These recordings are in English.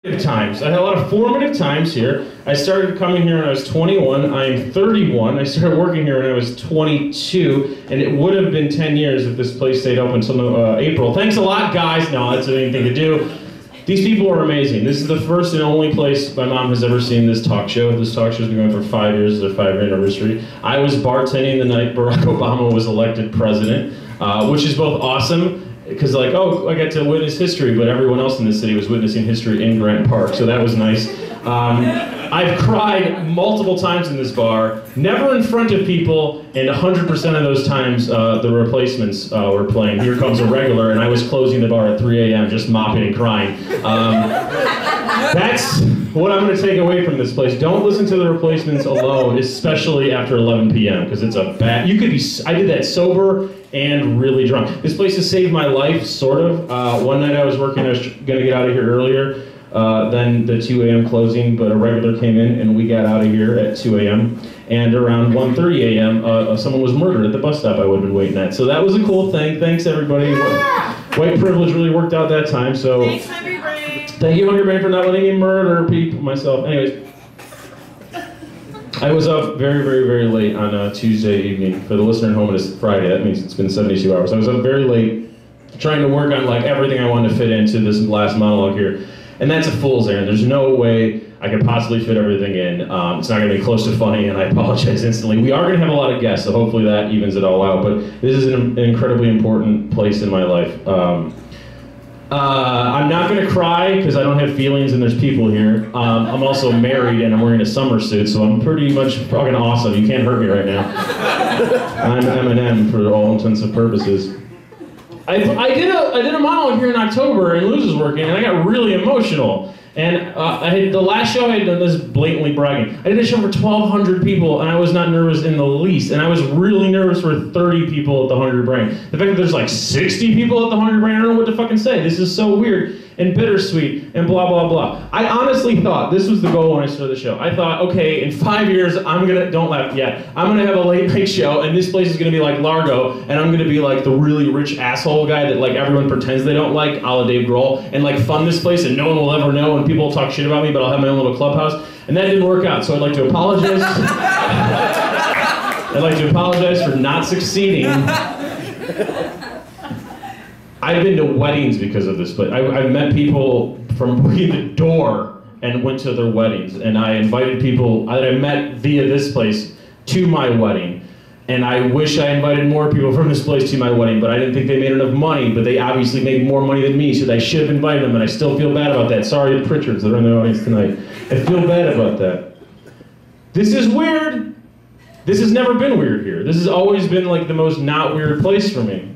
Times. I had a lot of formative times here. I started coming here when I was 21. I'm 31. I started working here when I was 22, and it would have been 10 years if this place stayed open until April. Thanks a lot, guys. No, that's anything to do. These people are amazing. This is the first and only place my mom has ever seen this talk show. This talk show's been going for 5 years. It's their 5-year anniversary. I was bartending the night Barack Obama was elected president, which is both awesome, because like, oh, I got to witness history, but everyone else in the city was witnessing history in Grant Park, so that was nice. I've cried multiple times in this bar, never in front of people, and 100% of those times the replacements were playing Here Comes a Regular, and I was closing the bar at 3 a.m. just mopping and crying. That's what I'm going to take away from this place. Don't listen to the replacements alone, especially after 11 p.m., because it's a bad, you could be, I did that sober and really drunk. This place has saved my life, sort of. One night I was working, I was going to get out of here earlier than the 2 a.m. closing, but a regular came in and we got out of here at 2 a.m. And around 1:30 a.m. Someone was murdered at the bus stop I would have been waiting at. So that was a cool thing. Thanks everybody. White privilege really worked out that time. So thanks, Hungry Brain. Thank you, Hungry Brain, for not letting me murder people myself. Anyways. I was up very, very, very late on a Tuesday evening. For the listener at home, it is Friday. That means it's been 72 hours. I was up very late, trying to work on like everything I wanted to fit into this last monologue here. And that's a fool's errand. There's no way I could possibly fit everything in. It's not going to be close to funny, and I apologize instantly. We are going to have a lot of guests, so hopefully that evens it all out. But this is an incredibly important place in my life. I'm not going to cry because I don't have feelings and there's people here. I'm also married and I'm wearing a summer suit, so I'm pretty much fucking awesome. You can't hurt me right now. I'm Eminem for all intents and purposes. I did a monologue here in October and Luz was working and I got really emotional. And the last show I had done, this is blatantly bragging, I did a show for 1,200 people and I was not nervous in the least. And I was really nervous for 30 people at the Hungry Brain. The fact that there's like 60 people at the Hungry Brain, I don't know what to fucking say. This is so weird and bittersweet and blah, blah, blah. I honestly thought, this was the goal when I started the show. I thought, okay, in 5 years, don't laugh yet, I'm gonna have a late night show and this place is gonna be like Largo and I'm gonna be like the really rich asshole guy that like everyone pretends they don't like, a la Dave Grohl, and like fund this place and no one will ever know and people will talk shit about me, but I'll have my own little clubhouse. And that didn't work out, so I'd like to apologize. I'd like to apologize for not succeeding. I've been to weddings because of this place. I've met people from working the door and went to their weddings. And I invited people that I met via this place to my wedding. And I wish I invited more people from this place to my wedding, but I didn't think they made enough money, but they obviously made more money than me, so I should have invited them, and I still feel bad about that. Sorry to the Pritchards that are in the audience tonight. I feel bad about that. This is weird. This has never been weird here. This has always been like the most not weird place for me.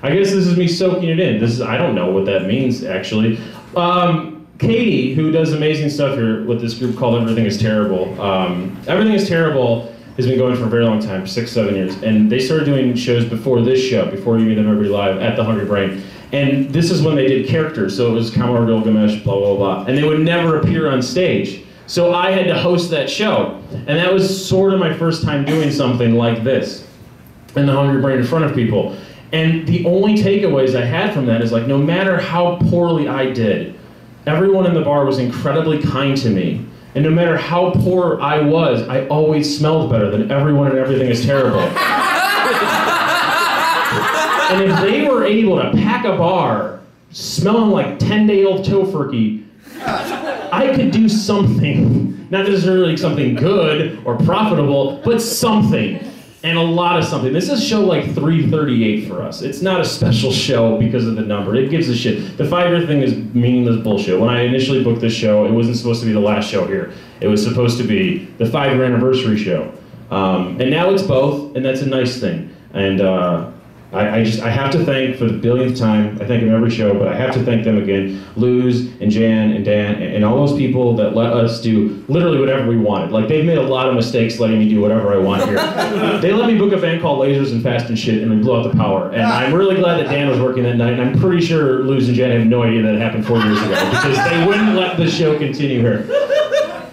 I guess this is me soaking it in. I don't know what that means, actually. Katie, who does amazing stuff here with this group called Everything is Terrible. Everything is Terrible has been going for a very long time, 6-7 years. And they started doing shows before this show, before You Meet Them Every Live, at the Hungry Brain. And this is when they did characters, so it was Kamar Gilgamesh, blah, blah, blah. And they would never appear on stage. So I had to host that show. And that was sort of my first time doing something like this, in the Hungry Brain in front of people. And the only takeaways I had from that is like, no matter how poorly I did, everyone in the bar was incredibly kind to me. And no matter how poor I was, I always smelled better than everyone and Everything is Terrible. And if they were able to pack a bar smelling like 10-day-old tofurkey, I could do something. Not necessarily something good or profitable, but something. And a lot of something. This is show like 338 for us. It's not a special show because of the number. It gives a shit. The 5-year thing is meaningless bullshit. When I initially booked this show, it wasn't supposed to be the last show here. It was supposed to be the 5-year anniversary show. And now it's both, and that's a nice thing. And I have to thank, for the billionth time, I thank them every show, but I have to thank them again, Luz and Jan and Dan and all those people that let us do literally whatever we wanted. Like, they've made a lot of mistakes letting me do whatever I want here. They let me book a band called Lasers and Fast and Shit, and we blew out the power. And I'm really glad that Dan was working that night, and I'm pretty sure Luz and Jan have no idea that it happened 4 years ago, because they wouldn't let the show continue here.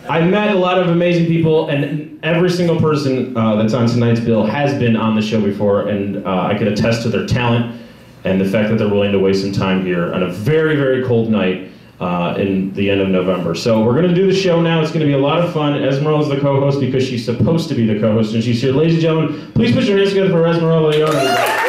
I met a lot of amazing people, and every single person that's on tonight's bill has been on the show before, and I can attest to their talent and the fact that they're willing to waste some time here on a very, very cold night in the end of November. So we're going to do the show now. It's going to be a lot of fun. Esmeralda's the co-host because she's supposed to be the co-host, and she's here. Ladies and gentlemen, please put your hands together for Esmeralda.